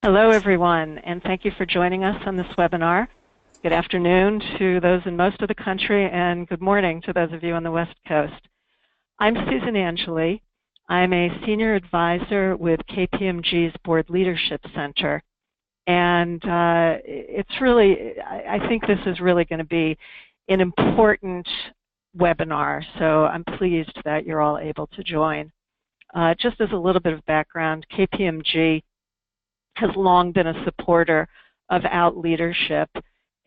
Hello, everyone, and thank you for joining us on this webinar. Good afternoon to those in most of the country, and good morning to those of you on the West Coast. I'm Susan Angeli. I'm a senior advisor with KPMG's Board Leadership Center, and I think this is really going to be an important webinar, so I'm pleased that you're all able to join. Just as a little bit of background, KPMG has long been a supporter of Out Leadership,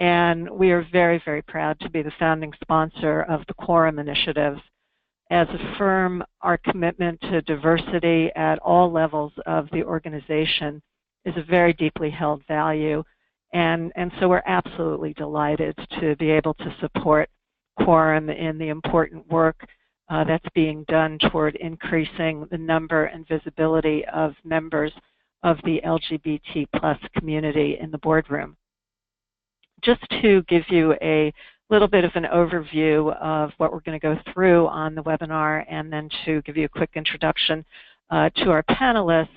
and we are very, very proud to be the founding sponsor of the Quorum initiative. As a firm, our commitment to diversity at all levels of the organization is a very deeply held value, and so we're absolutely delighted to be able to support Quorum in the important work that's being done toward increasing the number and visibility of members of the LGBT plus community in the boardroom. Just to give you a little bit of an overview of what we're going to go through on the webinar, and then to give you a quick introduction to our panelists,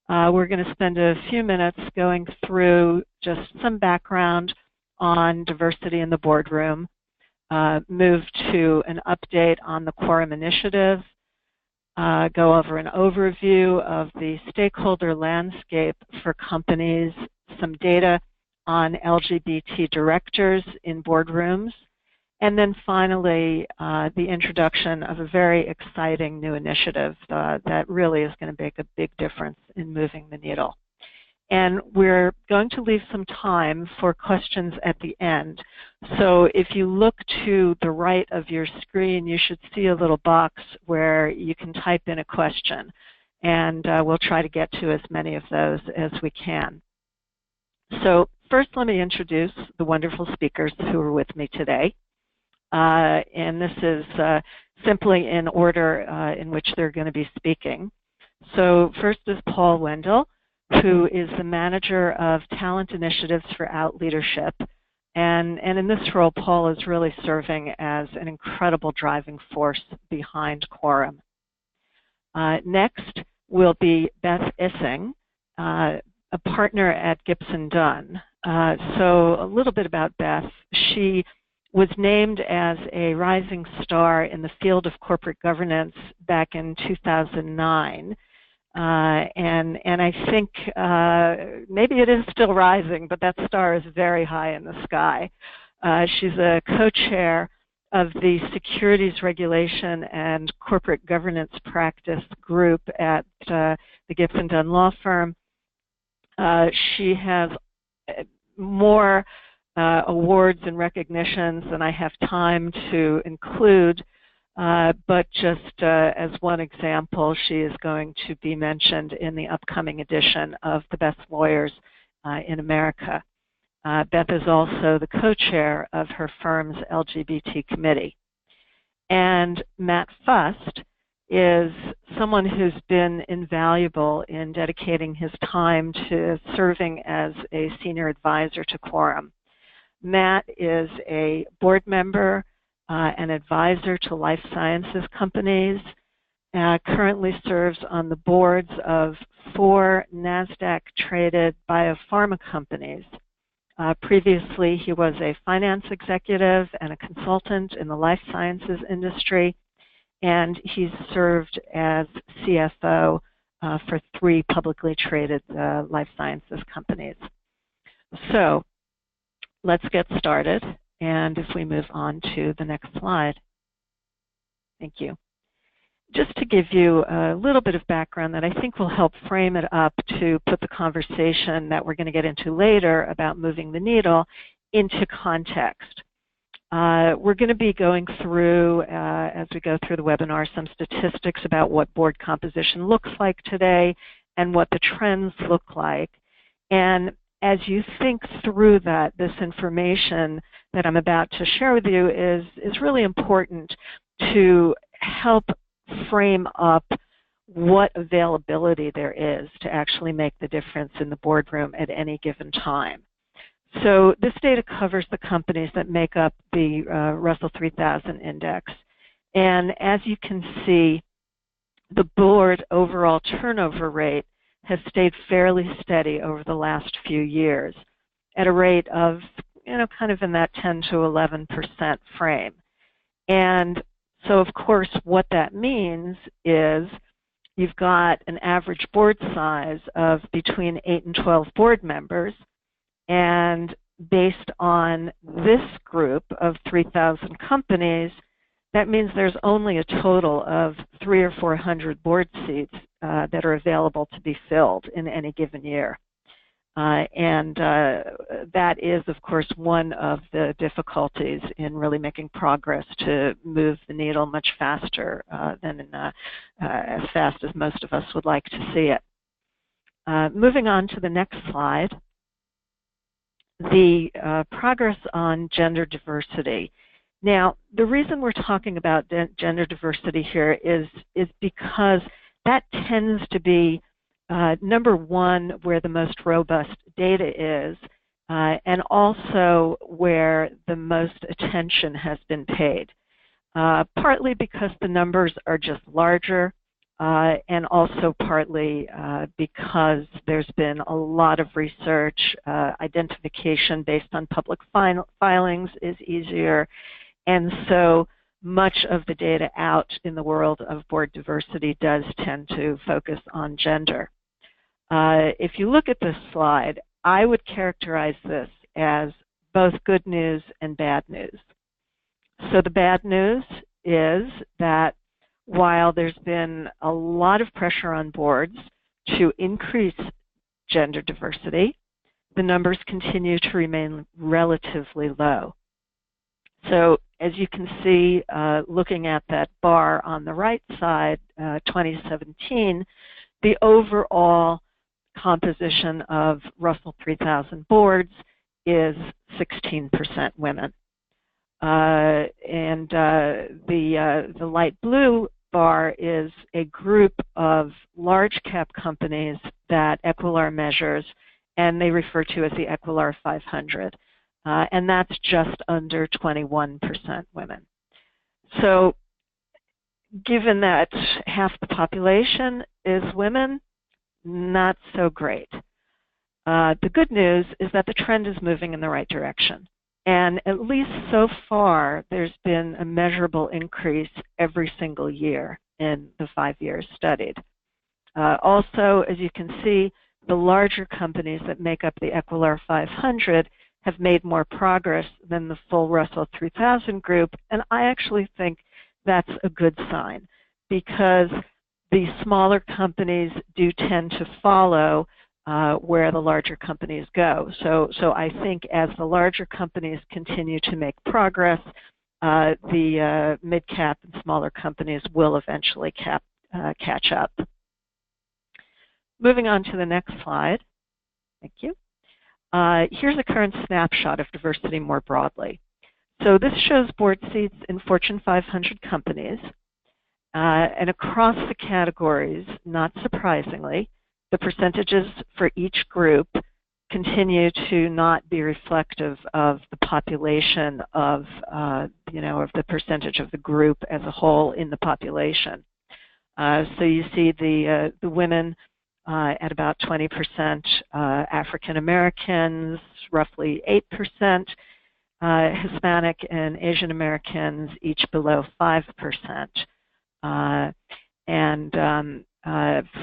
we're going to spend a few minutes going through just some background on diversity in the boardroom, move to an update on the Quorum initiative, go over an overview of the stakeholder landscape for companies, some data on LGBT directors in boardrooms, and then finally the introduction of a very exciting new initiative that really is going to make a big difference in moving the needle. And we're going to leave some time for questions at the end. So if you look to the right of your screen, you should see a little box where you can type in a question. And we'll try to get to as many of those as we can. So first, let me introduce the wonderful speakers who are with me today. And this is simply in order in which they're going to be speaking. So first is Paul Wendell, who is the Manager of Talent Initiatives for Out Leadership. And in this role, Paul is really serving as an incredible driving force behind Quorum. Next will be Beth Issing, a partner at Gibson Dunn. So a little bit about Beth. She was named as a rising star in the field of corporate governance back in 2009. And I think maybe it is still rising, but that star is very high in the sky. She's a co-chair of the Securities Regulation and Corporate Governance Practice Group at the Gibson Dunn Law Firm. She has more awards and recognitions than I have time to include. But just as one example, she is going to be mentioned in the upcoming edition of the Best Lawyers in America. Beth is also the co-chair of her firm's LGBT committee. And Matt Fust is someone who's been invaluable in dedicating his time to serving as a senior advisor to Quorum. Matt is a board member, an advisor to life sciences companies, currently serves on the boards of 4 NASDAQ-traded biopharma companies. Previously, he was a finance executive and a consultant in the life sciences industry, and he's served as CFO for 3 publicly traded life sciences companies. So let's get started. And if we move on to the next slide. Thank you. Just to give you a little bit of background that I think will help frame it up to put the conversation that we're going to get into later about moving the needle into context. We're going to be going through, as we go through the webinar, some statistics about what board composition looks like today and what the trends look like. And as you think through that, this information that I'm about to share with you is really important to help frame up what availability there is to actually make the difference in the boardroom at any given time. So this data covers the companies that make up the Russell 3000 index. And as you can see, the board overall turnover rate has stayed fairly steady over the last few years at a rate of, kind of in that 10 to 11% frame. And so, of course, what that means is you've got an average board size of between 8 and 12 board members, and based on this group of 3,000 companies, that means there's only a total of 300 or 400 board seats that are available to be filled in any given year. And that is, of course, one of the difficulties in really making progress to move the needle much faster than as fast as most of us would like to see it. Moving on to the next slide, the progress on gender diversity. Now, the reason we're talking about gender diversity here is because that tends to be number one, where the most robust data is, and also where the most attention has been paid. Partly because the numbers are just larger, and also partly because there's been a lot of research. Identification based on public filings is easier, and so much of the data out in the world of board diversity does tend to focus on gender. If you look at this slide, I would characterize this as both good news and bad news. So the bad news is that while there's been a lot of pressure on boards to increase gender diversity, the numbers continue to remain relatively low. So as you can see, looking at that bar on the right side, 2017, the overall composition of Russell 3000 boards is 16% women. And the light blue bar is a group of large cap companies that Equilar measures, and they refer to as the Equilar 500. And that's just under 21% women. So given that half the population is women, not so great. The good news is that the trend is moving in the right direction. And at least so far, there's been a measurable increase every single year in the 5 years studied. Also, as you can see, the larger companies that make up the Equilar 500 have made more progress than the full Russell 3000 group, and I actually think that's a good sign, because the smaller companies do tend to follow where the larger companies go. So I think as the larger companies continue to make progress, the mid-cap and smaller companies will eventually catch up. Moving on to the next slide. Thank you. Here's a current snapshot of diversity more broadly. So this shows board seats in Fortune 500 companies. And across the categories, not surprisingly, the percentages for each group continue to not be reflective of the population of, of the percentage of the group as a whole in the population. So you see the women at about 20%, African Americans roughly 8%, Hispanic and Asian Americans each below 5%.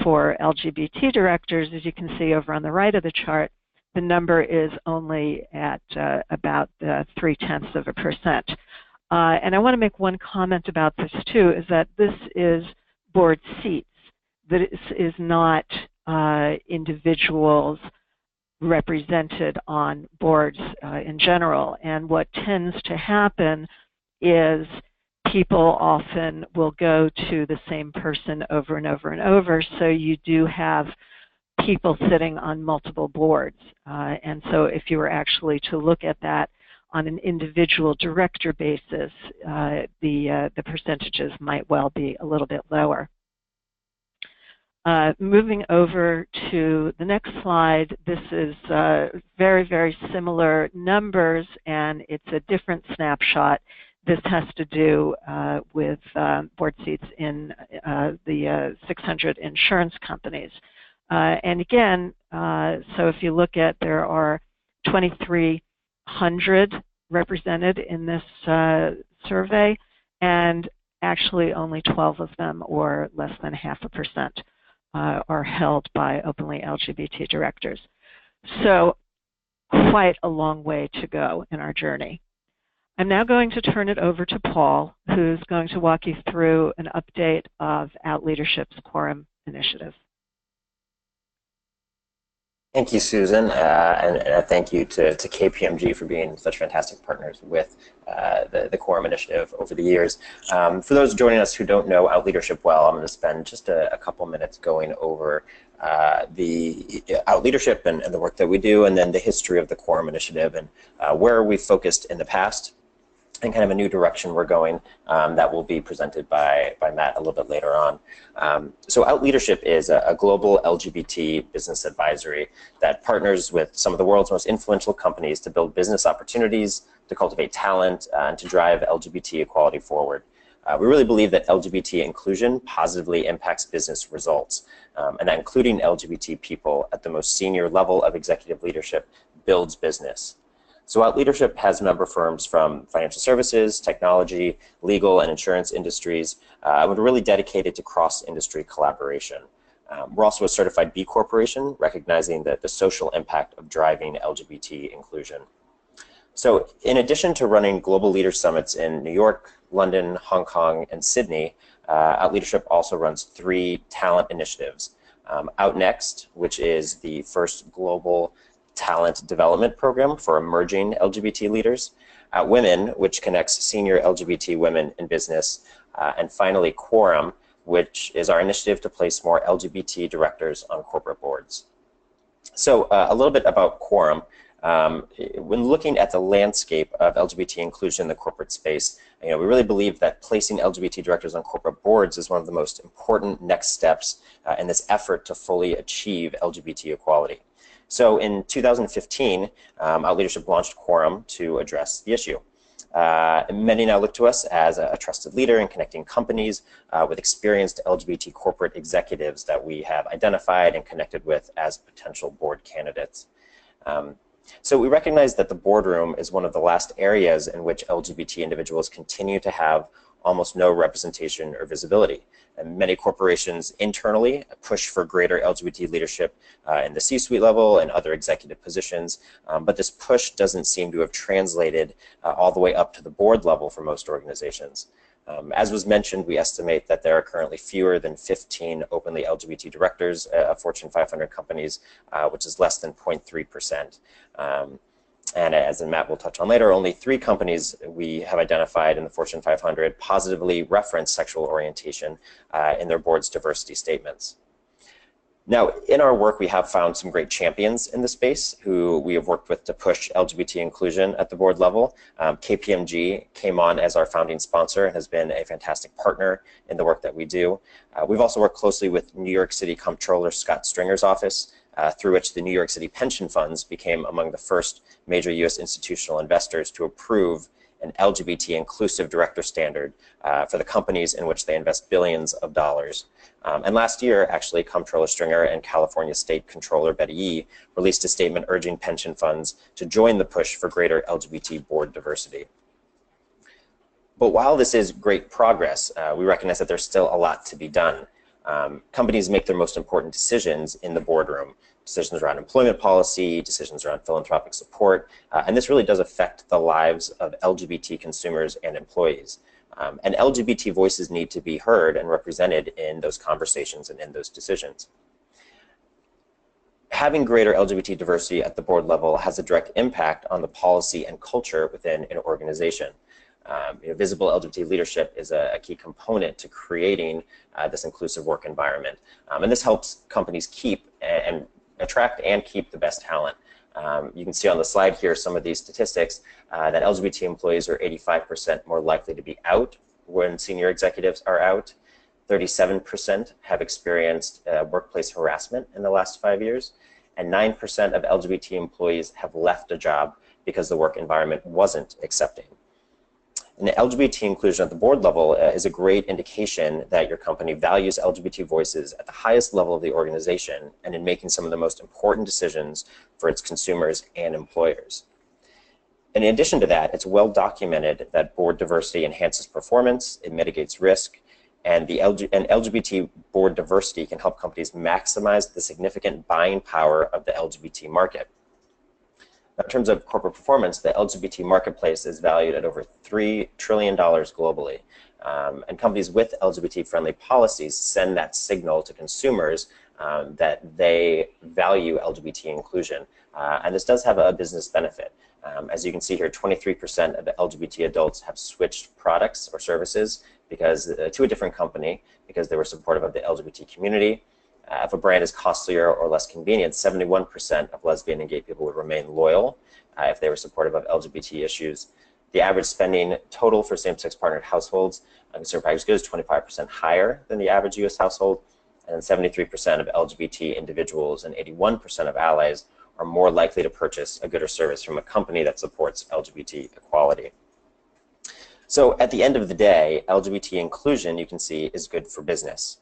For LGBT directors, as you can see over on the right of the chart, the number is only at about 0.3%. And I want to make one comment about this too, is that this is board seats. This is not individuals represented on boards in general. And what tends to happen is people often will go to the same person over and over and over, so you do have people sitting on multiple boards. And so if you were actually to look at that on an individual director basis, the percentages might well be a little bit lower. Moving over to the next slide, this is very, very similar numbers, and it's a different snapshot. This has to do with board seats in the 600 insurance companies. And again, so if you look at, there are 2,300 represented in this survey, and actually only 12 of them, or less than 0.5%, are held by openly LGBT directors. So quite a long way to go in our journey. I'm now going to turn it over to Paul, who's going to walk you through an update of Out Leadership's Quorum initiative. Thank you, Susan, and thank you to KPMG for being such fantastic partners with the Quorum initiative over the years. For those joining us who don't know Out Leadership well, I'm going to spend just a couple minutes going over the Out Leadership and the work that we do, and then the history of the Quorum initiative and where we've focused in the past, and kind of a new direction we're going that will be presented by Matt a little bit later on. So Out Leadership is a global LGBT business advisory that partners with some of the world's most influential companies to build business opportunities, to cultivate talent, and to drive LGBT equality forward. We really believe that LGBT inclusion positively impacts business results, and that including LGBT people at the most senior level of executive leadership builds business. So Out Leadership has member firms from financial services, technology, legal, and insurance industries. We're really dedicated to cross-industry collaboration. We're also a certified B Corporation, recognizing the social impact of driving LGBT inclusion. So in addition to running global leader summits in New York, London, Hong Kong, and Sydney, Out Leadership also runs 3 talent initiatives. Out Next, which is the first global talent development program for emerging LGBT leaders, Out Women, which connects senior LGBT women in business, and finally Quorum, which is our initiative to place more LGBT directors on corporate boards. So a little bit about Quorum. When looking at the landscape of LGBT inclusion in the corporate space, we really believe that placing LGBT directors on corporate boards is one of the most important next steps in this effort to fully achieve LGBT equality. So in 2015, Out Leadership launched Quorum to address the issue. Many now look to us as a trusted leader in connecting companies with experienced LGBT corporate executives that we have identified and connected with as potential board candidates. So we recognize that the boardroom is one of the last areas in which LGBT individuals continue to have almost no representation or visibility. And many corporations internally push for greater LGBT leadership in the C-suite level and other executive positions, but this push doesn't seem to have translated all the way up to the board level for most organizations. As was mentioned, we estimate that there are currently fewer than 15 openly LGBT directors of Fortune 500 companies, which is less than 0.3%. And as Matt will touch on later, only 3 companies we have identified in the Fortune 500 positively reference sexual orientation in their board's diversity statements. Now, in our work, we have found some great champions in the space who we have worked with to push LGBT inclusion at the board level. KPMG came on as our founding sponsor and has been a fantastic partner in the work that we do. We've also worked closely with New York City Comptroller Scott Stringer's office, through which the New York City pension funds became among the first major U.S. institutional investors to approve an LGBT inclusive director standard for the companies in which they invest billions of dollars. And last year, actually, Comptroller Stringer and California State Controller Betty Yee released a statement urging pension funds to join the push for greater LGBT board diversity. But while this is great progress, we recognize that there's still a lot to be done. Companies make their most important decisions in the boardroom. Decisions around employment policy, decisions around philanthropic support, and this really does affect the lives of LGBT consumers and employees. And LGBT voices need to be heard and represented in those conversations and in those decisions. Having greater LGBT diversity at the board level has a direct impact on the policy and culture within an organization. Visible LGBT leadership is a key component to creating this inclusive work environment. And this helps companies keep and attract and keep the best talent. You can see on the slide here some of these statistics that LGBT employees are 85% more likely to be out when senior executives are out. 37% have experienced workplace harassment in the last 5 years. And 9% of LGBT employees have left a job because the work environment wasn't accepting. And LGBT inclusion at the board level is a great indication that your company values LGBT voices at the highest level of the organization and in making some of the most important decisions for its consumers and employers. In addition to that, it's well documented that board diversity enhances performance, it mitigates risk, and LGBT board diversity can help companies maximize the significant buying power of the LGBT market. Now, in terms of corporate performance, the LGBT marketplace is valued at over $3 trillion globally. And companies with LGBT-friendly policies send that signal to consumers that they value LGBT inclusion. And this does have a business benefit. As you can see here, 23% of the LGBT adults have switched products or services to a different company because they were supportive of the LGBT community. If a brand is costlier or less convenient, 71% of lesbian and gay people would remain loyal if they were supportive of LGBT issues. The average spending total for same-sex partnered households on consumer packaged goods is 25% higher than the average U.S. household, and 73% of LGBT individuals and 81% of allies are more likely to purchase a good or service from a company that supports LGBT equality. So at the end of the day, LGBT inclusion, you can see, is good for business.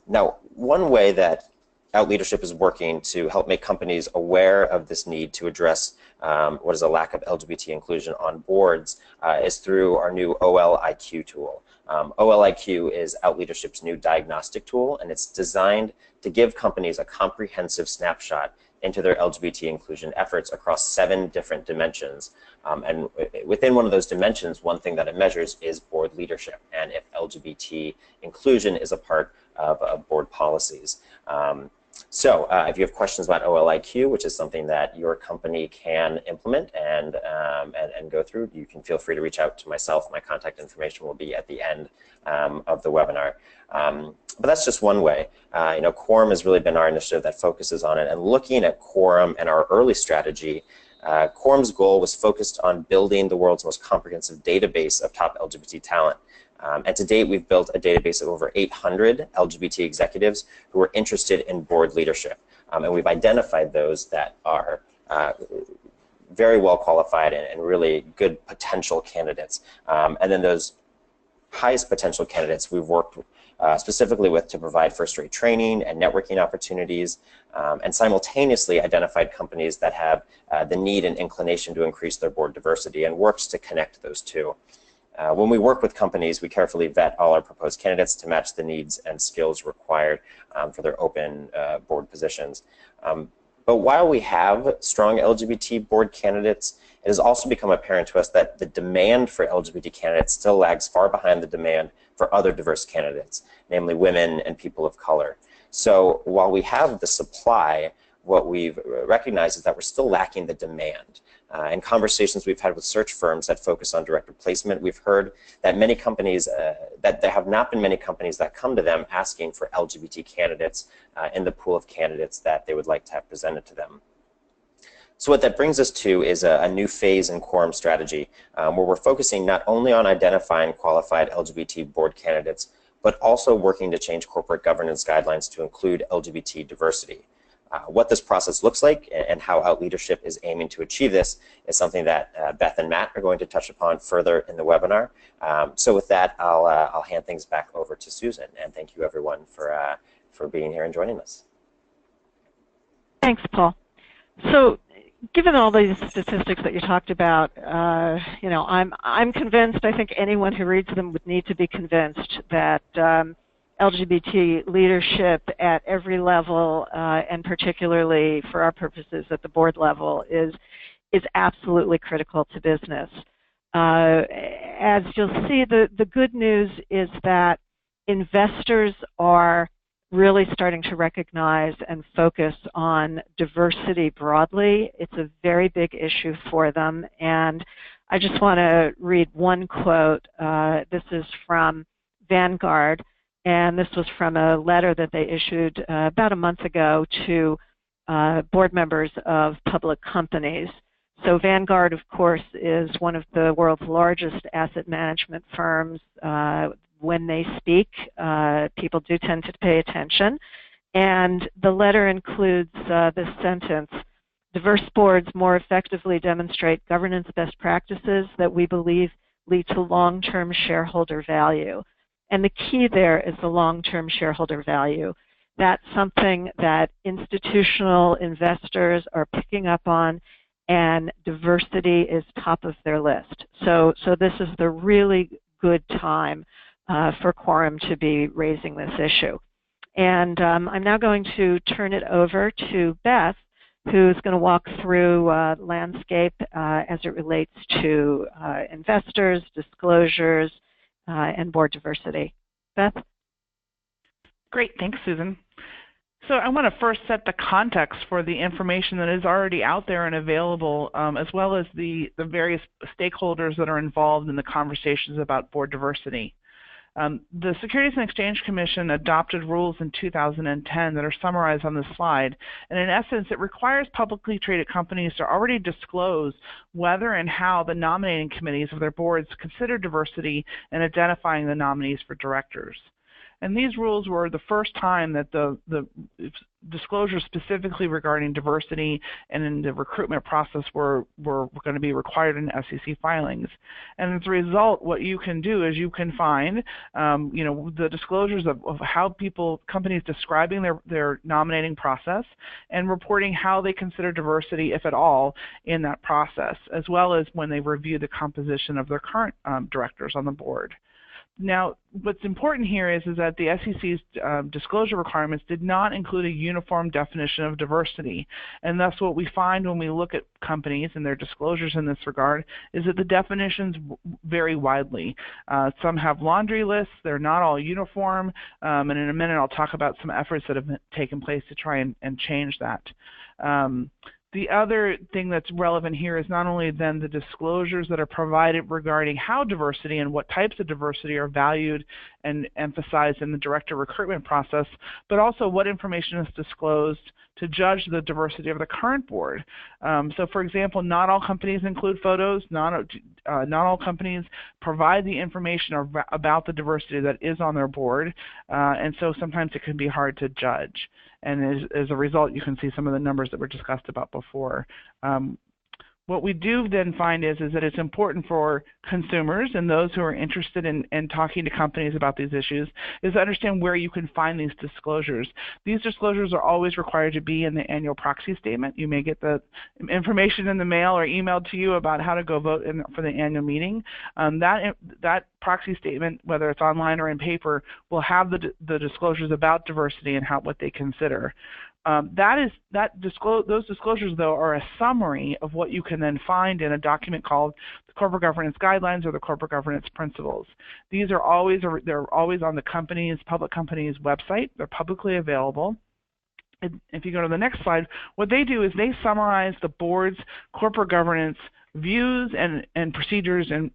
Now, one way that Out Leadership is working to help make companies aware of this need to address what is a lack of LGBT inclusion on boards is through our new OLIQ tool. OLIQ is Out Leadership's new diagnostic tool, and it's designed to give companies a comprehensive snapshot into their LGBT inclusion efforts across 7 different dimensions. And within one of those dimensions, one thing that it measures is board leadership, and if LGBT inclusion is a part of board policies. So if you have questions about OLIQ, which is something that your company can implement and go through, you can feel free to reach out to myself. My contact information will be at the end of the webinar. But that's just one way. Quorum has really been our initiative that focuses on it. And looking at Quorum and our early strategy, Quorum's goal was focused on building the world's most comprehensive database of top LGBT talent. And to date, we've built a database of over 800 LGBT executives who are interested in board leadership. And we've identified those that are very well qualified and really good potential candidates. And then those highest potential candidates we've worked specifically with to provide first-rate training and networking opportunities, and simultaneously identified companies that have the need and inclination to increase their board diversity and works to connect those two. When we work with companies, we carefully vet all our proposed candidates to match the needs and skills required for their open board positions. But while we have strong LGBT board candidates, it has also become apparent to us that the demand for LGBT candidates still lags far behind the demand for other diverse candidates, namely women and people of color. So while we have the supply, what we've recognized is that we're still lacking the demand. In conversations we've had with search firms that focus on direct replacement, we've heard that many companies, that there have not been many companies that come to them asking for LGBT candidates in the pool of candidates that they would like to have presented to them. So what that brings us to is a new phase in Quorum strategy, where we're focusing not only on identifying qualified LGBT board candidates, but also working to change corporate governance guidelines to include LGBT diversity. What this process looks like and how Out Leadership is aiming to achieve this is something that Beth and Matt are going to touch upon further in the webinar. So with that, I'll hand things back over to Susan, and thank you everyone for being here and joining us. Thanks, Paul. So given all these statistics that you talked about, I'm convinced, I think anyone who reads them would need to be convinced that LGBT leadership at every level, and particularly for our purposes at the board level, is absolutely critical to business. As you'll see, the good news is that investors are really starting to recognize and focus on diversity broadly. It's a very big issue for them, and I just want to read one quote. This is from Vanguard, and this was from a letter that they issued about a month ago to board members of public companies. So Vanguard, of course, is one of the world's largest asset management firms. When they speak, people do tend to pay attention. And the letter includes this sentence: diverse boards more effectively demonstrate governance best practices that we believe lead to long-term shareholder value. And the key there is the long-term shareholder value. That's something that institutional investors are picking up on, and diversity is top of their list. So this is the really good time for Quorum to be raising this issue. And I'm now going to turn it over to Beth, who's going to walk through landscape as it relates to investors, disclosures, and board diversity. Beth? Great, thanks, Susan. So I want to first set the context for the information that is already out there and available, as well as the various stakeholders that are involved in the conversations about board diversity. The Securities and Exchange Commission adopted rules in 2010 that are summarized on this slide, and in essence it requires publicly traded companies to already disclose whether and how the nominating committees of their boards consider diversity in identifying the nominees for directors. And these rules were the first time that the disclosures specifically regarding diversity and in the recruitment process were going to be required in SEC filings. And as a result, what you can do is you can find the disclosures of how companies describing their nominating process and reporting how they consider diversity, if at all, in that process, as well as when they review the composition of their current directors on the board. Now, what's important here is that the SEC's disclosure requirements did not include a uniform definition of diversity, and thus what we find when we look at companies and their disclosures in this regard is that the definitions vary widely. Some have laundry lists, they're not all uniform, and in a minute I'll talk about some efforts that have taken place to try and change that. The other thing that's relevant here is not only then the disclosures that are provided regarding how diversity and what types of diversity are valued and emphasized in the director recruitment process, but also what information is disclosed to judge the diversity of the current board. So for example, not all companies include photos, not all companies provide the information about the diversity that is on their board, and so sometimes it can be hard to judge. And as a result, you can see some of the numbers that were discussed about before. What we do then find is that it's important for consumers and those who are interested in talking to companies about these issues is to understand where you can find these disclosures. These disclosures are always required to be in the annual proxy statement. You may get the information in the mail or emailed to you about how to go vote for the annual meeting. That proxy statement, whether it's online or in paper, will have the disclosures about diversity and what they consider. Those disclosures, though, are a summary of what you can then find in a document called the Corporate Governance Guidelines or the Corporate Governance Principles. These are always on the public company's website. They're publicly available. If you go to the next slide, what they do is they summarize the board's corporate governance views and procedures and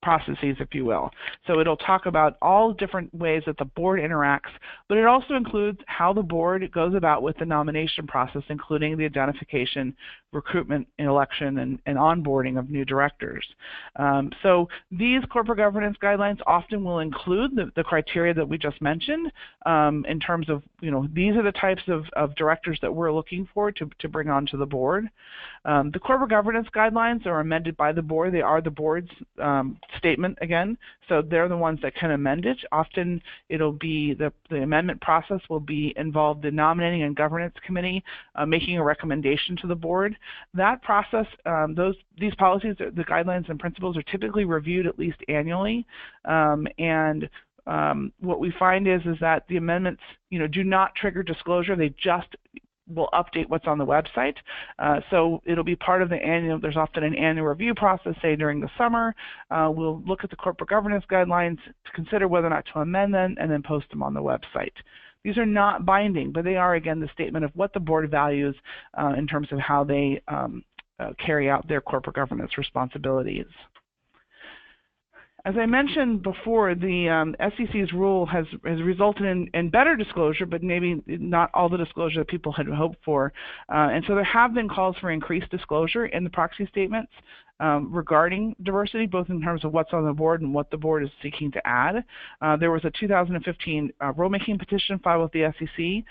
processes, if you will. So it'll talk about all different ways that the board interacts, but it also includes how the board goes about with the nomination process, including the identification, recruitment, election, and onboarding of new directors. So these corporate governance guidelines often will include the criteria that we just mentioned in terms of, these are the types of directors that we're looking for to bring onto the board. The corporate governance guidelines are amended by the board. They are the board's statement again, so they're the ones that can amend it. Often it'll be the amendment process will be involved the nominating and governance committee making a recommendation to the board. That process, these policies, the guidelines and principles are typically reviewed at least annually, and what we find is that the amendments do not trigger disclosure. They just will update what's on the website. So it'll be part of the annual, there's often an annual review process, say during the summer. We'll look at the corporate governance guidelines to consider whether or not to amend them and then post them on the website. These are not binding, but they are, again, the statement of what the board values in terms of how they carry out their corporate governance responsibilities. As I mentioned before, the SEC's rule has resulted in better disclosure, but maybe not all the disclosure that people had hoped for. And so there have been calls for increased disclosure in the proxy statements. regarding diversity, both in terms of what's on the board and what the board is seeking to add. There was a 2015 rulemaking petition filed with the SEC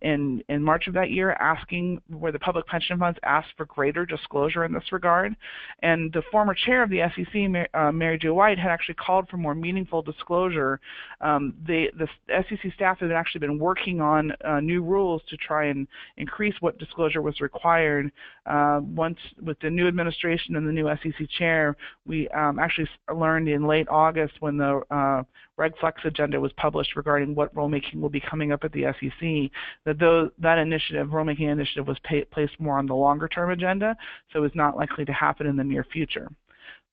in March of that year, asking where the public pension funds asked for greater disclosure in this regard. And the former chair of the SEC, Mary Jo White, had actually called for more meaningful disclosure. The SEC staff had actually been working on new rules to try and increase what disclosure was required. Once with the new administration and the new SEC chair, we actually learned in late August when the Reg Flex agenda was published regarding what rulemaking will be coming up at the SEC, that that rulemaking initiative was placed more on the longer term agenda, so is not likely to happen in the near future.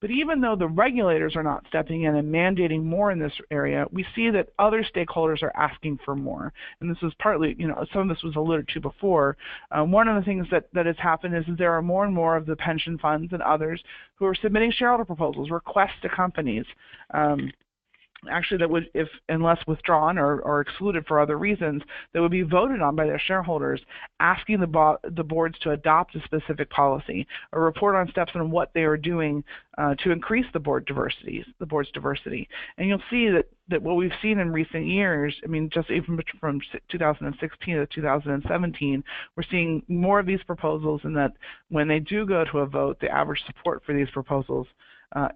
But even though the regulators are not stepping in and mandating more in this area, we see that other stakeholders are asking for more. And this was partly, some of this was alluded to before. One of the things that has happened is that there are more and more of the pension funds and others who are submitting shareholder proposals, requests to companies. Actually, that would, unless withdrawn or excluded for other reasons, that would be voted on by their shareholders, asking the boards to adopt a specific policy, or report on steps on what they are doing to increase the board's diversity. And you'll see that what we've seen in recent years, just even from 2016 to 2017, we're seeing more of these proposals, and that when they do go to a vote, the average support for these proposals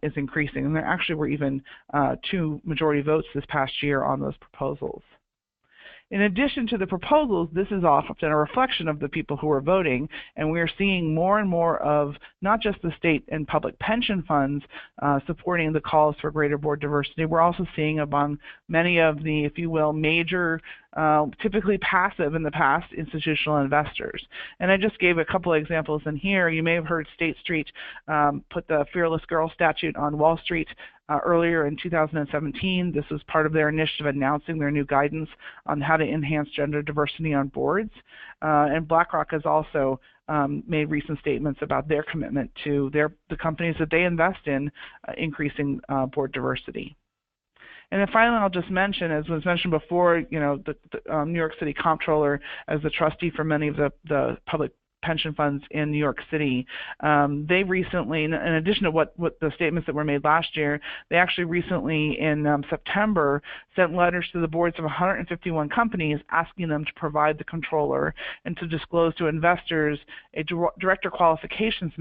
is increasing. And there actually were even 2 majority votes this past year on those proposals. In addition to the proposals, this is often a reflection of the people who are voting, and we are seeing more and more of not just the state and public pension funds supporting the calls for greater board diversity. We're also seeing among many of the, if you will, major, typically passive in the past, institutional investors. And I just gave a couple of examples in here. You may have heard State Street put the Fearless Girl statute on Wall Street earlier in 2017. This was part of their initiative announcing their new guidance on how to enhance gender diversity on boards. And BlackRock has also made recent statements about their commitment to the companies that they invest in increasing board diversity. And then finally, I'll just mention, as was mentioned before, the New York City Comptroller, as the trustee for many of the public pension funds in New York City, they recently, in addition to what the statements that were made last year, they actually recently in September sent letters to the boards of 151 companies asking them to provide the controller and to disclose to investors a director qualifications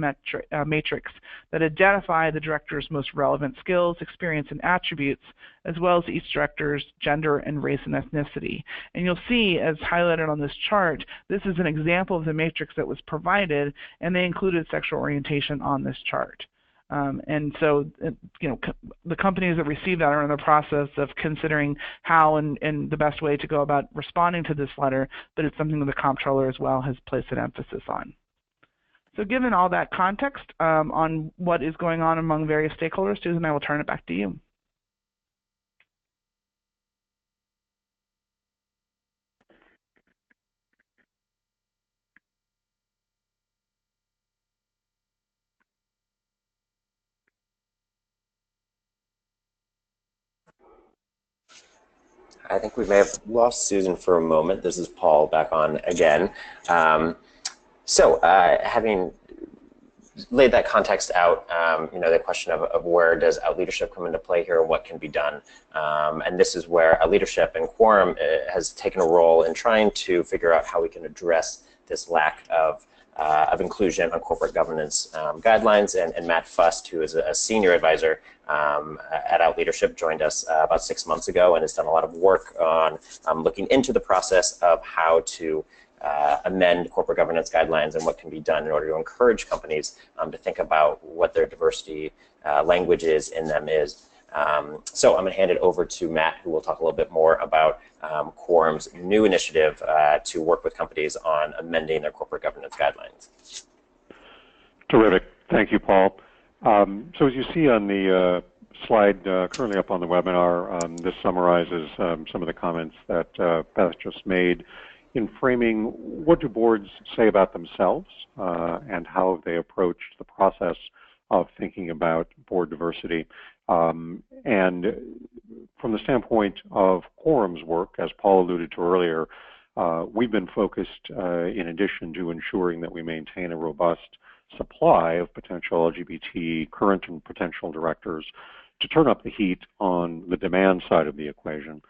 matrix that identify the director's most relevant skills, experience, and attributes, as well as each director's gender and race and ethnicity. And you'll see, as highlighted on this chart, this is an example of the matrix that was provided, and they included sexual orientation on this chart. And so, the companies that receive that are in the process of considering how and the best way to go about responding to this letter, but it's something that the comptroller as well has placed an emphasis on. So given all that context on what is going on among various stakeholders, Susan, I will turn it back to you. I think we may have lost Susan for a moment. This is Paul back on again. Having laid that context out, the question of where does out-leadership come into play here and what can be done. And this is where out-leadership and Quorum has taken a role in trying to figure out how we can address this lack of inclusion on corporate governance guidelines. And Matt Fust, who is a senior advisor at Out-Leadership, joined us about 6 months ago and has done a lot of work on looking into the process of how to amend corporate governance guidelines and what can be done in order to encourage companies to think about what their diversity language is in them is. So I'm going to hand it over to Matt, who will talk a little bit more about Quorum's new initiative to work with companies on amending their corporate governance guidelines. Terrific. Thank you, Paul. So as you see on the slide currently up on the webinar, this summarizes some of the comments that Beth just made in framing what do boards say about themselves and how they approach the process of thinking about board diversity. And from the standpoint of Quorum's work, as Paul alluded to earlier, we've been focused, in addition to ensuring that we maintain a robust supply of potential LGBT current and potential directors to turn up the heat on the demand side of the equation.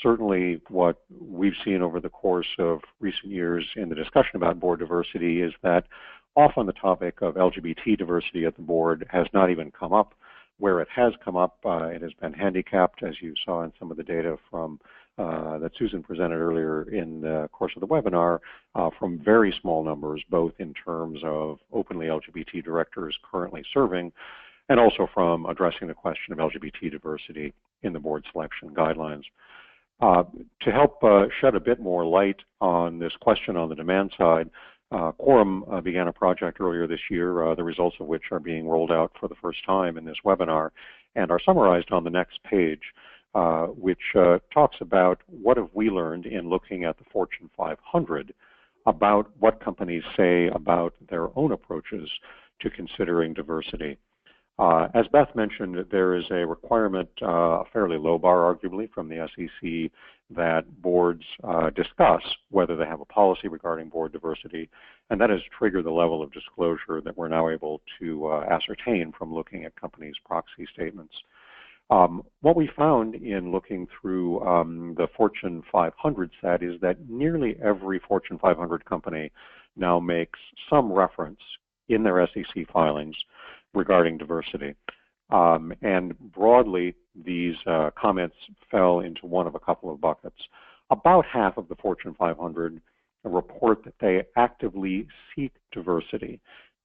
Certainly what we've seen over the course of recent years in the discussion about board diversity is that often the topic of LGBT diversity at the board has not even come up. Where it has come up, it has been handicapped, as you saw in some of the data from that Susan presented earlier in the course of the webinar, from very small numbers, both in terms of openly LGBT directors currently serving, and also from addressing the question of LGBT diversity in the board selection guidelines. To help shed a bit more light on this question on the demand side, Quorum began a project earlier this year, the results of which are being rolled out for the first time in this webinar and are summarized on the next page, which talks about what have we learned in looking at the Fortune 500 about what companies say about their own approaches to considering diversity. As Beth mentioned, there is a requirement, a fairly low bar arguably, from the SEC that boards discuss whether they have a policy regarding board diversity, and that has triggered the level of disclosure that we're now able to ascertain from looking at companies' proxy statements. What we found in looking through the Fortune 500 set is that nearly every Fortune 500 company now makes some reference in their SEC filings regarding diversity. And broadly, these comments fell into one of a couple of buckets. About half of the Fortune 500 report that they actively seek diversity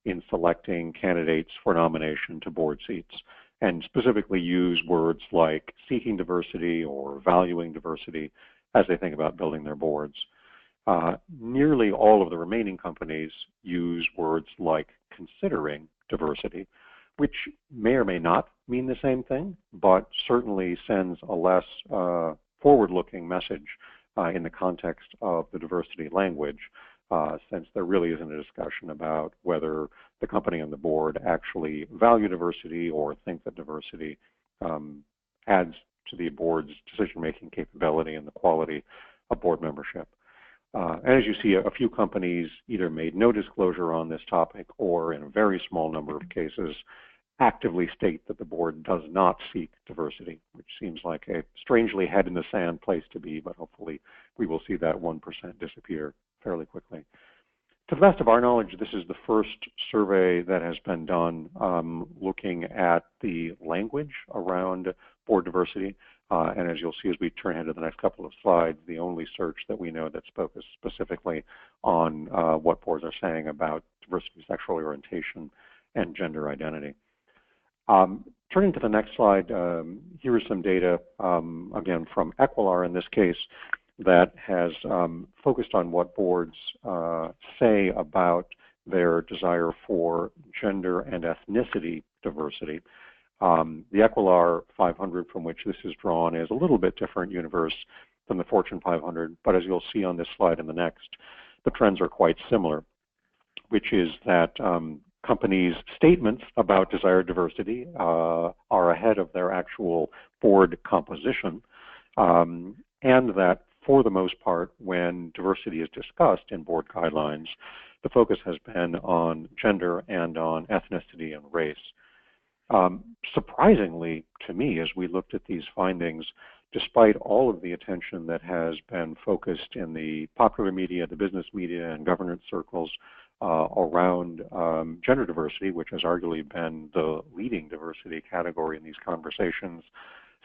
in selecting candidates for nomination to board seats, and specifically use words like seeking diversity or valuing diversity as they think about building their boards. Nearly all of the remaining companies use words like considering diversity, which may or may not mean the same thing, but certainly sends a less forward-looking message in the context of the diversity language, since there really isn't a discussion about whether the company and the board actually value diversity or think that diversity adds to the board's decision-making capability and the quality of board membership. And as you see, a few companies either made no disclosure on this topic or, in a very small number of cases, actively state that the board does not seek diversity, which seems like a strangely head-in-the-sand place to be, but hopefully we will see that 1% disappear fairly quickly. To the best of our knowledge, this is the first survey that has been done looking at the language around board diversity. And as you'll see as we turn ahead to the next couple of slides, the only search that we know that's focused specifically on what boards are saying about diversity, sexual orientation, and gender identity. Turning to the next slide, here is some data, again, from Equilar in this case, that has focused on what boards say about their desire for gender and ethnicity diversity. The Equilar 500 from which this is drawn is a little bit different universe than the Fortune 500, but as you'll see on this slide and the next, the trends are quite similar, which is that companies' statements about desired diversity are ahead of their actual board composition, and that for the most part, when diversity is discussed in board guidelines, the focus has been on gender and on ethnicity and race. Surprisingly to me, as we looked at these findings, despite all of the attention that has been focused in the popular media, the business media, and governance circles around gender diversity, which has arguably been the leading diversity category in these conversations,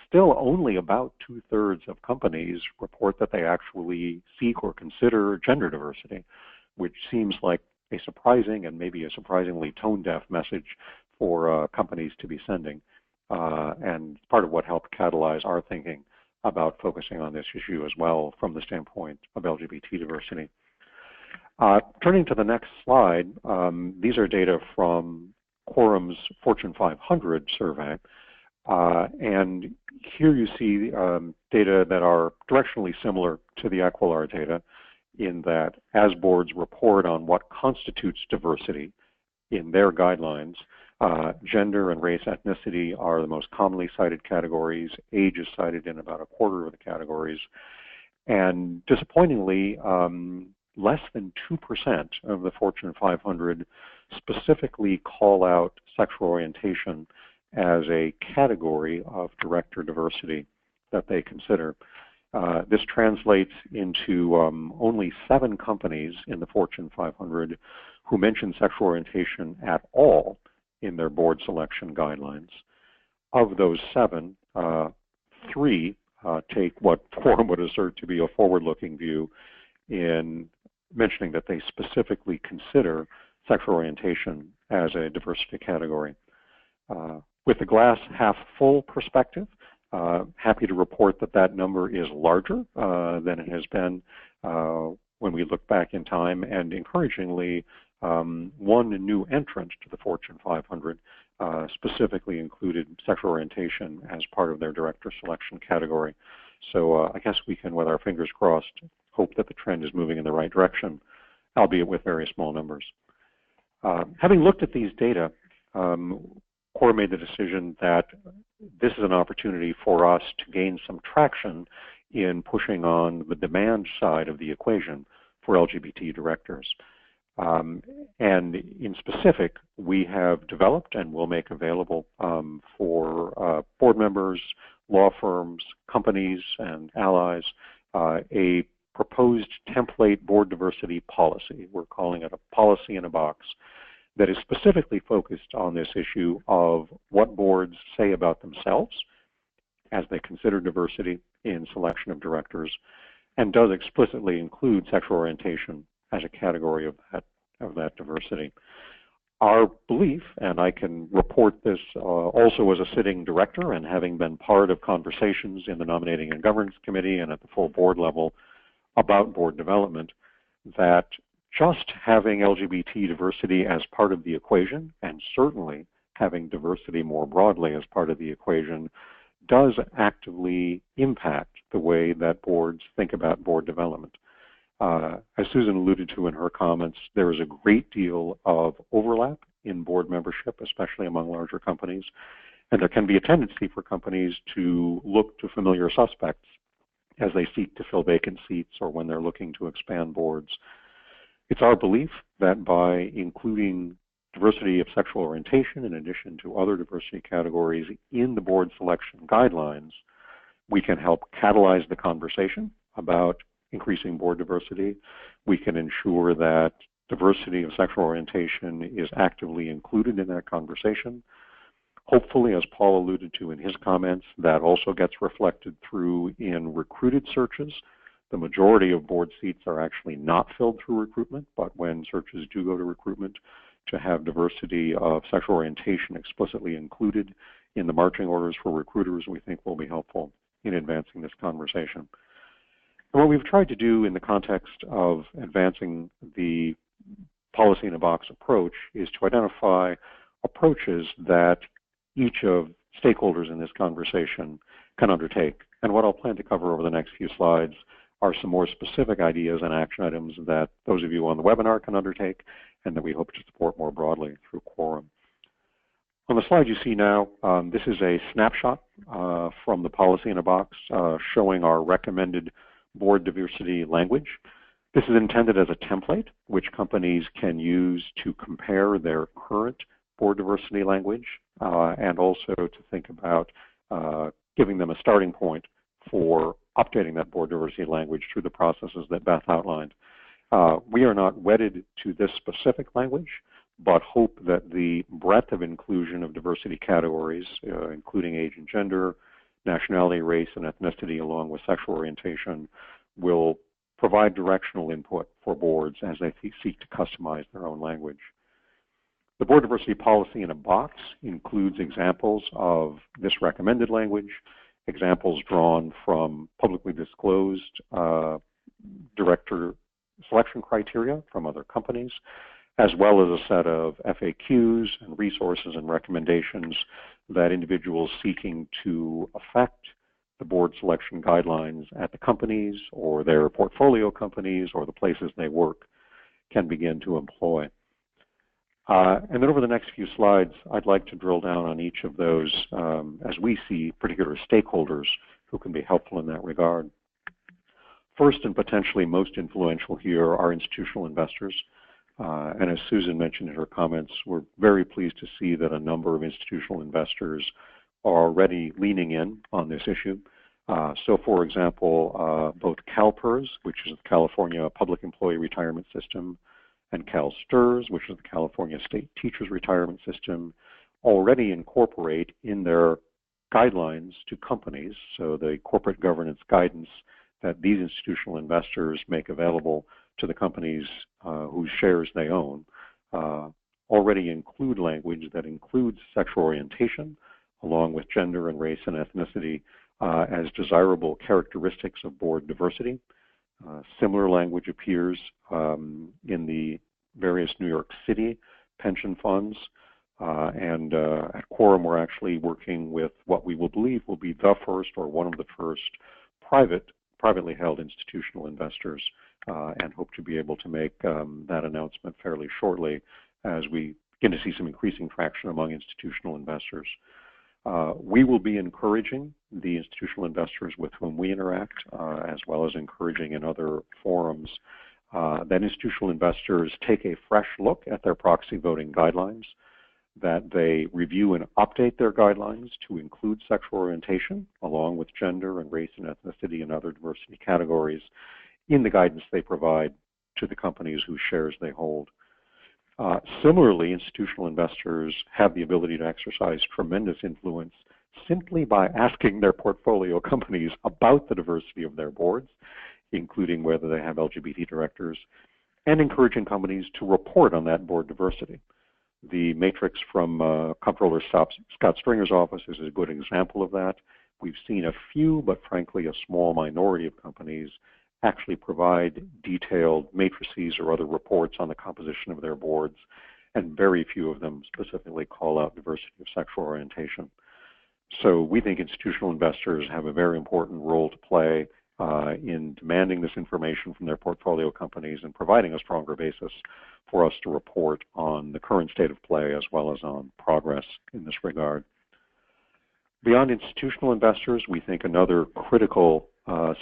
still only about 2/3 of companies report that they actually seek or consider gender diversity, which seems like a surprising and maybe a surprisingly tone-deaf message for companies to be sending, and part of what helped catalyze our thinking about focusing on this issue as well from the standpoint of LGBT diversity. Turning to the next slide, these are data from Quorum's Fortune 500 survey, and here you see data that are directionally similar to the Equilar data in that as boards report on what constitutes diversity in their guidelines, gender and race ethnicity are the most commonly cited categories. Age is cited in about 1/4 of the categories. And disappointingly, less than 2% of the Fortune 500 specifically call out sexual orientation as a category of director diversity that they consider. This translates into only 7 companies in the Fortune 500 who mention sexual orientation at all in their board selection guidelines. Of those 7, 3 take what Quorum would assert to be a forward-looking view in mentioning that they specifically consider sexual orientation as a diversity category. With the glass half full perspective, happy to report that that number is larger than it has been when we look back in time, and encouragingly, one new entrant to the Fortune 500 specifically included sexual orientation as part of their director selection category. So I guess we can, with our fingers crossed, hope that the trend is moving in the right direction, albeit with very small numbers. Having looked at these data, Quorum made the decision that this is an opportunity for us to gain some traction in pushing on the demand side of the equation for LGBT directors. And in specific, we have developed and will make available for board members, law firms, companies, and allies a proposed template board diversity policy. We're calling it a policy in a box that is specifically focused on this issue of what boards say about themselves as they consider diversity in selection of directors, and does explicitly include sexual orientation as a category of that diversity. Our belief, and I can report this also as a sitting director and having been part of conversations in the Nominating and Governance Committee and at the full board level about board development, that just having LGBT diversity as part of the equation, and certainly having diversity more broadly as part of the equation, does actively impact the way that boards think about board development. As Susan alluded to in her comments, there is a great deal of overlap in board membership, especially among larger companies, and there can be a tendency for companies to look to familiar suspects as they seek to fill vacant seats or when they're looking to expand boards. It's our belief that by including diversity of sexual orientation in addition to other diversity categories in the board selection guidelines, we can help catalyze the conversation about increasing board diversity. We can ensure that diversity of sexual orientation is actively included in that conversation. Hopefully, as Paul alluded to in his comments, that also gets reflected through in recruited searches. The majority of board seats are actually not filled through recruitment, but when searches do go to recruitment, to have diversity of sexual orientation explicitly included in the marching orders for recruiters, we think will be helpful in advancing this conversation. And what we've tried to do in the context of advancing the policy in a box approach is to identify approaches that each of stakeholders in this conversation can undertake. And what I'll plan to cover over the next few slides are some more specific ideas and action items that those of you on the webinar can undertake and that we hope to support more broadly through Quorum. On the slide you see now, this is a snapshot from the policy in a box showing our recommended board diversity language. This is intended as a template which companies can use to compare their current board diversity language and also to think about giving them a starting point for updating that board diversity language through the processes that Beth outlined. We are not wedded to this specific language, but hope that the breadth of inclusion of diversity categories, including age and gender, nationality, race, and ethnicity, along with sexual orientation, will provide directional input for boards as they seek to customize their own language. The board diversity policy in a box includes examples of this recommended language, examples drawn from publicly disclosed director selection criteria from other companies, as well as a set of FAQs and resources and recommendations that individuals seeking to affect the board selection guidelines at the companies or their portfolio companies or the places they work can begin to employ. And then over the next few slides, I'd like to drill down on each of those as we see particular stakeholders who can be helpful in that regard. First and potentially most influential here are institutional investors. And as Susan mentioned in her comments, we're very pleased to see that a number of institutional investors are already leaning in on this issue. So for example, both CalPERS, which is the California Public Employee Retirement System, and CalSTRS, which is the California State Teachers Retirement System, already incorporate in their guidelines to companies, so the corporate governance guidance that these institutional investors make available to the companies whose shares they own, already include language that includes sexual orientation, along with gender and race and ethnicity, as desirable characteristics of board diversity. Similar language appears in the various New York City pension funds, and at Quorum we're actually working with what we will believe will be the first or one of the first privately held institutional investors, and hope to be able to make that announcement fairly shortly as we begin to see some increasing traction among institutional investors. We will be encouraging the institutional investors with whom we interact, as well as encouraging in other forums, that institutional investors take a fresh look at their proxy voting guidelines, that they review and update their guidelines to include sexual orientation, along with gender and race and ethnicity and other diversity categories in the guidance they provide to the companies whose shares they hold. Similarly, institutional investors have the ability to exercise tremendous influence simply by asking their portfolio companies about the diversity of their boards, including whether they have LGBT directors, and encouraging companies to report on that board diversity. The matrix from Comptroller Scott Stringer's office is a good example of that. We've seen a few, but frankly a small minority of companies actually provide detailed matrices or other reports on the composition of their boards, and very few of them specifically call out diversity of sexual orientation. So we think institutional investors have a very important role to play in demanding this information from their portfolio companies and providing a stronger basis for us to report on the current state of play as well as on progress in this regard. Beyond institutional investors, we think another critical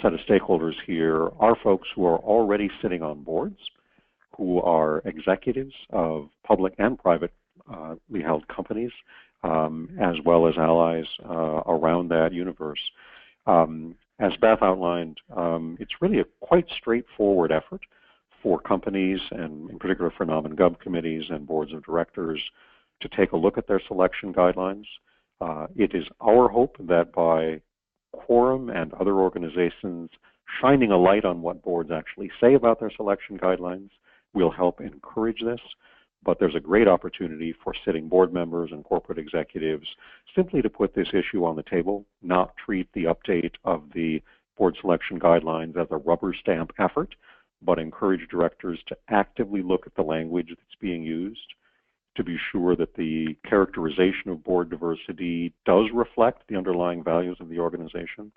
set of stakeholders here are folks who are already sitting on boards, who are executives of public and privately held companies, as well as allies around that universe. As Beth outlined, it's really a quite straightforward effort for companies, and in particular for nom and gov committees and boards of directors, to take a look at their selection guidelines. It is our hope that by Quorum and other organizations shining a light on what boards actually say about their selection guidelines will help encourage this. But there's a great opportunity for sitting board members and corporate executives simply to put this issue on the table, not treat the update of the board selection guidelines as a rubber stamp effort, but encourage directors to actively look at the language that's being used, to be sure that the characterization of board diversity does reflect the underlying values of the organization.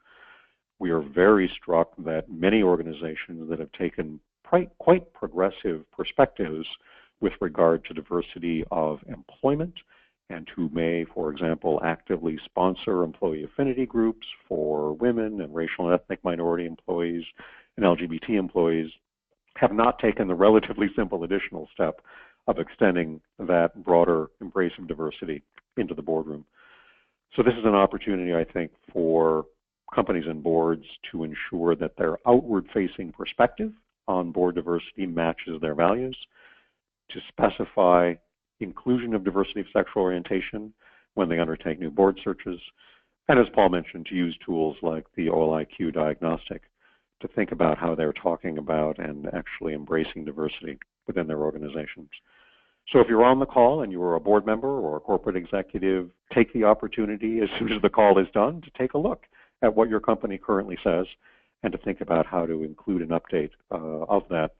We are very struck that many organizations that have taken quite progressive perspectives with regard to diversity of employment, and who may, for example, actively sponsor employee affinity groups for women and racial and ethnic minority employees and LGBT employees, have not taken the relatively simple additional step of extending that broader embrace of diversity into the boardroom. So this is an opportunity, I think, for companies and boards to ensure that their outward-facing perspective on board diversity matches their values, to specify inclusion of diversity of sexual orientation when they undertake new board searches, and as Paul mentioned, to use tools like the OLIQ diagnostic to think about how they're talking about and actually embracing diversity within their organizations. So if you're on the call and you're a board member or a corporate executive, take the opportunity as soon as the call is done to take a look at what your company currently says and to think about how to include an update of that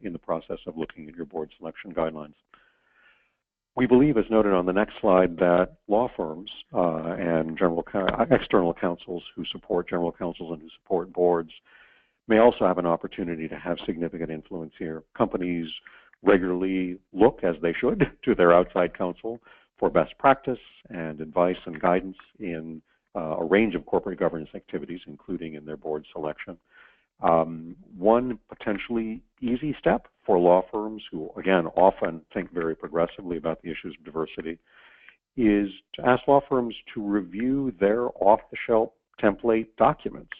in the process of looking at your board selection guidelines. We believe, as noted on the next slide, that law firms and external counsels who support general counsels and who support boards may also have an opportunity to have significant influence here. Companies regularly look, as they should, to their outside counsel for best practice and advice and guidance in a range of corporate governance activities, including in their board selection. One potentially easy step for law firms who, again, often think very progressively about the issues of diversity is to ask law firms to review their off-the-shelf template documents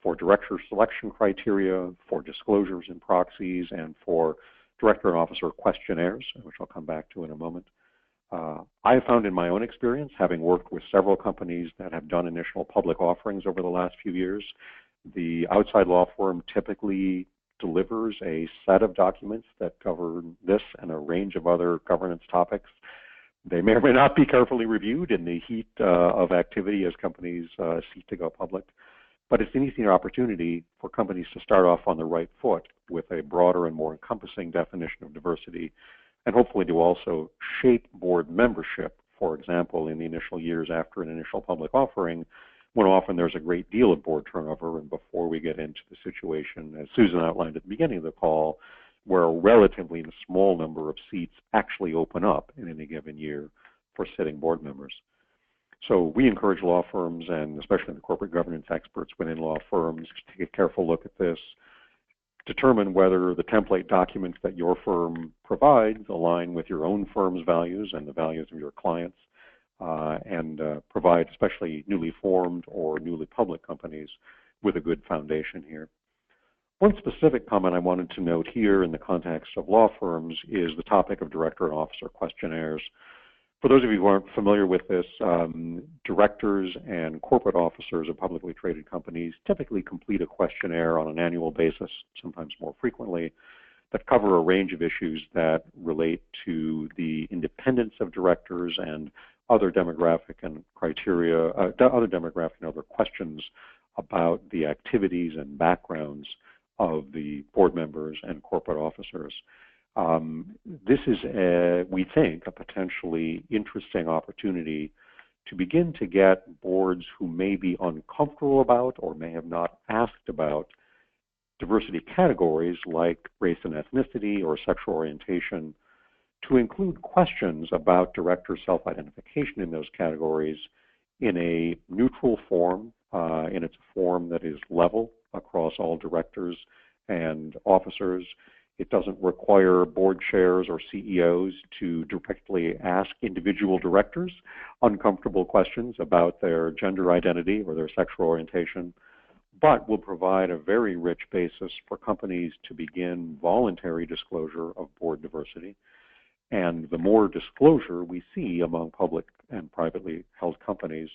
for director selection criteria, for disclosures and proxies, and for director and officer questionnaires, which I'll come back to in a moment. I have found in my own experience, having worked with several companies that have done initial public offerings over the last few years, the outside law firm typically delivers a set of documents that cover this and a range of other governance topics. They may or may not be carefully reviewed in the heat of activity as companies seek to go public, but it's an easier opportunity for companies to start off on the right foot with a broader and more encompassing definition of diversity, and hopefully to also shape board membership, for example, in the initial years after an initial public offering, when often there's a great deal of board turnover, and before we get into the situation, as Susan outlined at the beginning of the call, where a relatively small number of seats actually open up in any given year for sitting board members. So we encourage law firms, and especially the corporate governance experts within law firms, to take a careful look at this, determine whether the template documents that your firm provides align with your own firm's values and the values of your clients, and provide especially newly formed or newly public companies with a good foundation here. One specific comment I wanted to note here in the context of law firms is the topic of director and officer questionnaires. For those of you who aren't familiar with this, directors and corporate officers of publicly traded companies typically complete a questionnaire on an annual basis, sometimes more frequently, that cover a range of issues that relate to the independence of directors and other demographic and criteria, other demographic and other questions about the activities and backgrounds of the board members and corporate officers. This is, we think, a potentially interesting opportunity to begin to get boards who may be uncomfortable about or may have not asked about diversity categories like race and ethnicity or sexual orientation to include questions about director self-identification in those categories in a neutral form, in its form that is level across all directors and officers. It doesn't require board chairs or CEOs to directly ask individual directors uncomfortable questions about their gender identity or their sexual orientation, but will provide a very rich basis for companies to begin voluntary disclosure of board diversity. And the more disclosure we see among public and privately held companies,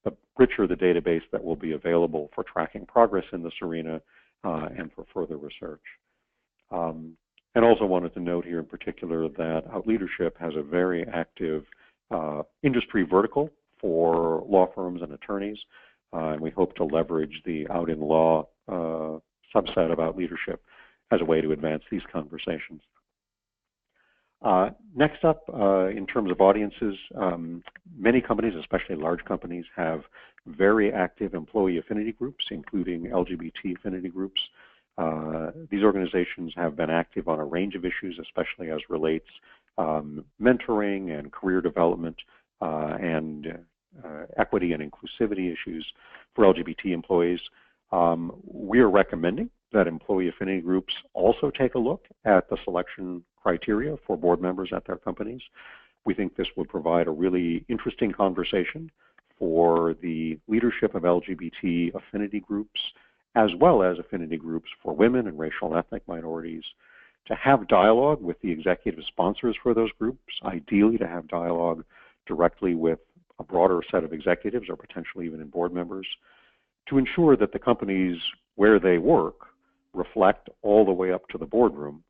the richer the database that will be available for tracking progress in this arena and for further research. And also wanted to note here in particular that Out Leadership has a very active industry vertical for law firms and attorneys, and we hope to leverage the Out in Law subset of Out Leadership as a way to advance these conversations. Next up, in terms of audiences, many companies, especially large companies, have very active employee affinity groups, including LGBT affinity groups. These organizations have been active on a range of issues, especially as relates mentoring and career development and equity and inclusivity issues for LGBT employees. We are recommending that employee affinity groups also take a look at the selection criteria for board members at their companies. We think this would provide a really interesting conversation for the leadership of LGBT affinity groups, as well as affinity groups for women and racial and ethnic minorities, to have dialogue with the executive sponsors for those groups, ideally to have dialogue directly with a broader set of executives or potentially even in board members, to ensure that the companies where they work reflect all the way up to the boardroom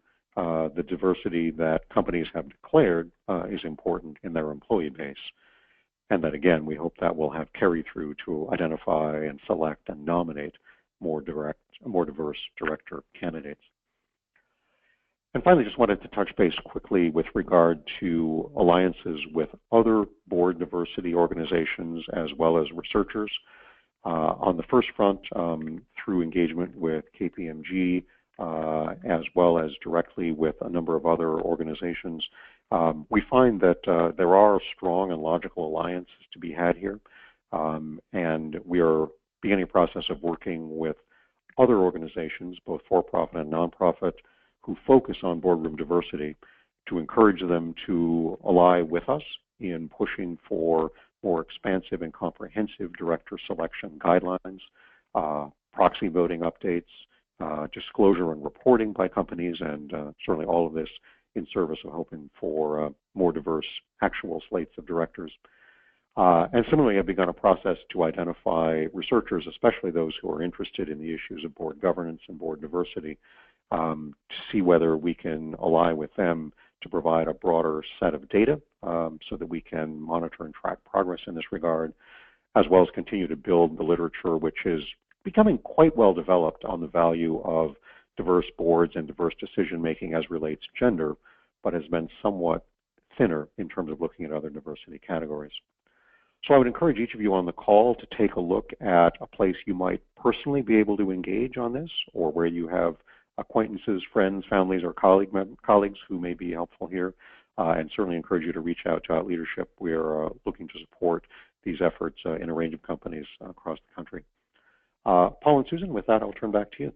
the diversity that companies have declared is important in their employee base. And that, again, we hope that will have carry through to identify and select and nominate more diverse director candidates. And finally, just wanted to touch base quickly with regard to alliances with other board diversity organizations as well as researchers. On the first front, through engagement with KPMG, as well as directly with a number of other organizations, we find that there are strong and logical alliances to be had here. And we are beginning a process of working with other organizations, both for-profit and nonprofit, who focus on boardroom diversity, to encourage them to ally with us in pushing for more expansive and comprehensive director selection guidelines, proxy voting updates, disclosure and reporting by companies, and certainly all of this in service of hoping for more diverse actual slates of directors. And similarly, have begun a process to identify researchers, especially those who are interested in the issues of board governance and board diversity, to see whether we can ally with them to provide a broader set of data so that we can monitor and track progress in this regard, as well as continue to build the literature, which is becoming quite well developed on the value of diverse boards and diverse decision-making as relates to gender, but has been somewhat thinner in terms of looking at other diversity categories. So I would encourage each of you on the call to take a look at a place you might personally be able to engage on this, or where you have acquaintances, friends, families, or colleagues who may be helpful here, and certainly encourage you to reach out to Out Leadership. We are looking to support these efforts in a range of companies across the country. Paul and Susan, with that, I'll turn back to you.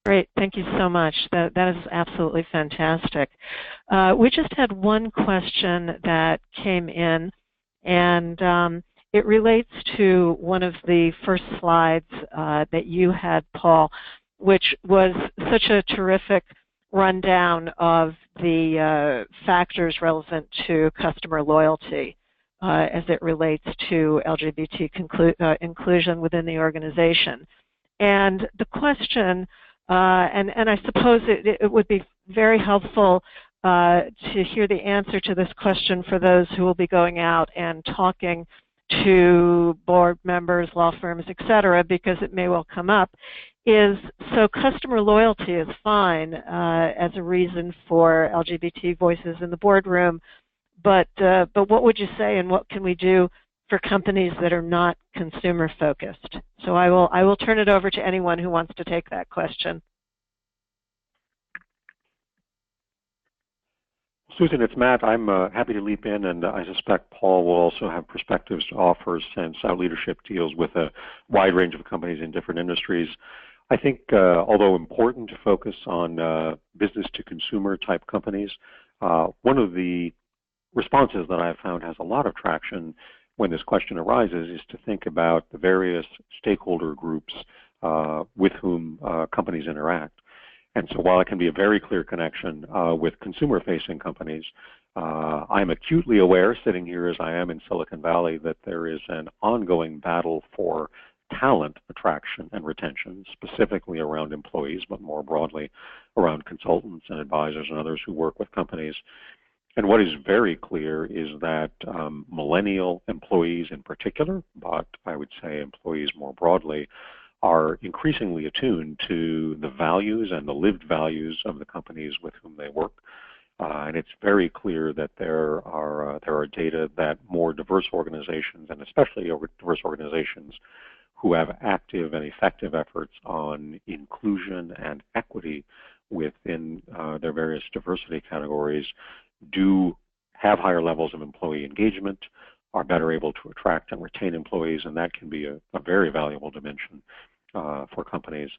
Great, thank you so much. That is absolutely fantastic. We just had one question that came in, and it relates to one of the first slides that you had, Paul, which was such a terrific rundown of the factors relevant to customer loyalty as it relates to LGBT inclusion within the organization. And the question, and I suppose it would be very helpful to hear the answer to this question for those who will be going out and talking to board members, law firms, et cetera, because it may well come up, is so customer loyalty is fine as a reason for LGBT voices in the boardroom, but what would you say, and what can we do for companies that are not consumer focused? So I will turn it over to anyone who wants to take that question. Susan, it's Matt. I'm happy to leap in, and I suspect Paul will also have perspectives to offer, since Out Leadership deals with a wide range of companies in different industries. I think, although important to focus on business-to-consumer type companies, one of the responses that I've found has a lot of traction when this question arises is to think about the various stakeholder groups with whom companies interact. And so while it can be a very clear connection with consumer-facing companies, I'm acutely aware, sitting here as I am in Silicon Valley, that there is an ongoing battle for talent attraction and retention, specifically around employees, but more broadly around consultants and advisors and others who work with companies. And what is very clear is that millennial employees in particular, but I would say employees more broadly, are increasingly attuned to the values and the lived values of the companies with whom they work. And it's very clear that there are data that more diverse organizations, and especially diverse organizations who have active and effective efforts on inclusion and equity within their various diversity categories, do have higher levels of employee engagement, are better able to attract and retain employees, and that can be a very valuable dimension for companies.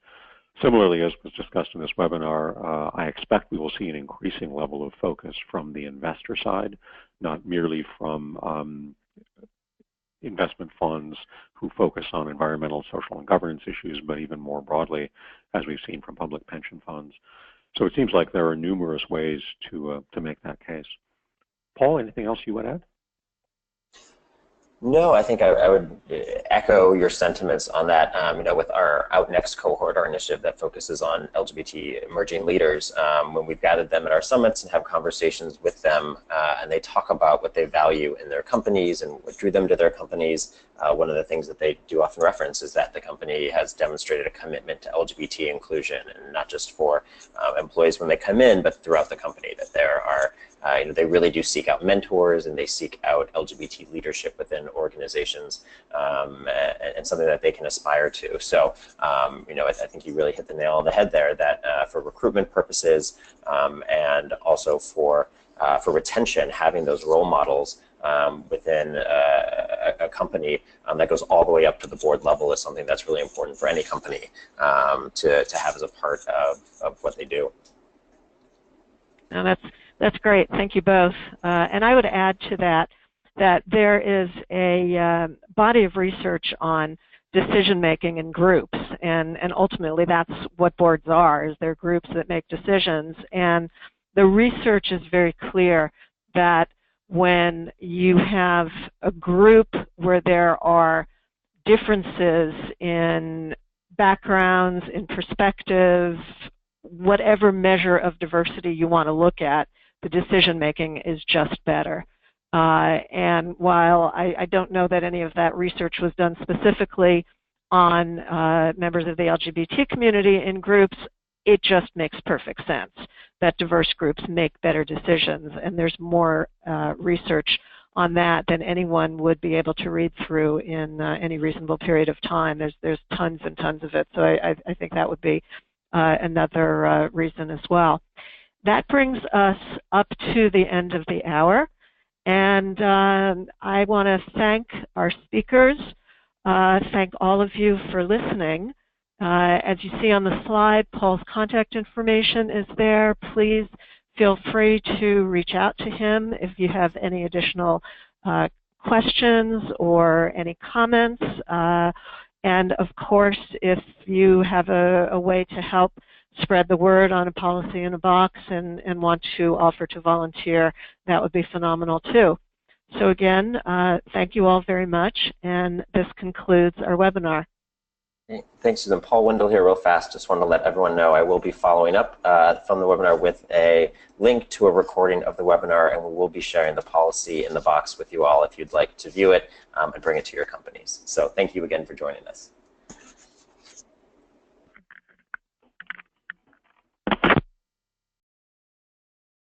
Similarly, as was discussed in this webinar, I expect we will see an increasing level of focus from the investor side, not merely from investment funds who focus on environmental, social, and governance issues, but even more broadly, as we've seen from public pension funds. So it seems like there are numerous ways to make that case. Paul, anything else you would add? No, I think I would echo your sentiments on that. With our Out Next cohort, our initiative that focuses on LGBT emerging leaders, when we've gathered them at our summits and have conversations with them, and they talk about what they value in their companies and what drew them to their companies, one of the things that they do often reference is that the company has demonstrated a commitment to LGBT inclusion, and not just for employees when they come in, but throughout the company, that there are they really do seek out mentors, and they seek out LGBT leadership within organizations, and something that they can aspire to. So, I think you really hit the nail on the head there, that for recruitment purposes, and also for retention, having those role models within a company that goes all the way up to the board level is something that's really important for any company to have as a part of what they do. Now that's great. Thank you both. And I would add to that there is a body of research on decision-making in groups, and ultimately that's what boards are, is they're groups that make decisions. And the research is very clear that when you have a group where there are differences in backgrounds, in perspectives, whatever measure of diversity you want to look at, the decision-making is just better. And while I don't know that any of that research was done specifically on members of the LGBT community in groups, it just makes perfect sense that diverse groups make better decisions. And there's more research on that than anyone would be able to read through in any reasonable period of time. There's tons and tons of it. So I think that would be another reason as well. That brings us up to the end of the hour. And I want to thank our speakers, thank all of you for listening. As you see on the slide, Paul's contact information is there. Please feel free to reach out to him if you have any additional questions or any comments. And of course, if you have a way to help spread the word on a policy in a box and want to offer to volunteer, that would be phenomenal too. So again, thank you all very much, and this concludes our webinar. Thanks, Susan. Paul Wendell here real fast. Just wanted to let everyone know I will be following up from the webinar with a link to a recording of the webinar, and we will be sharing the policy in the box with you all if you'd like to view it and bring it to your companies. So thank you again for joining us.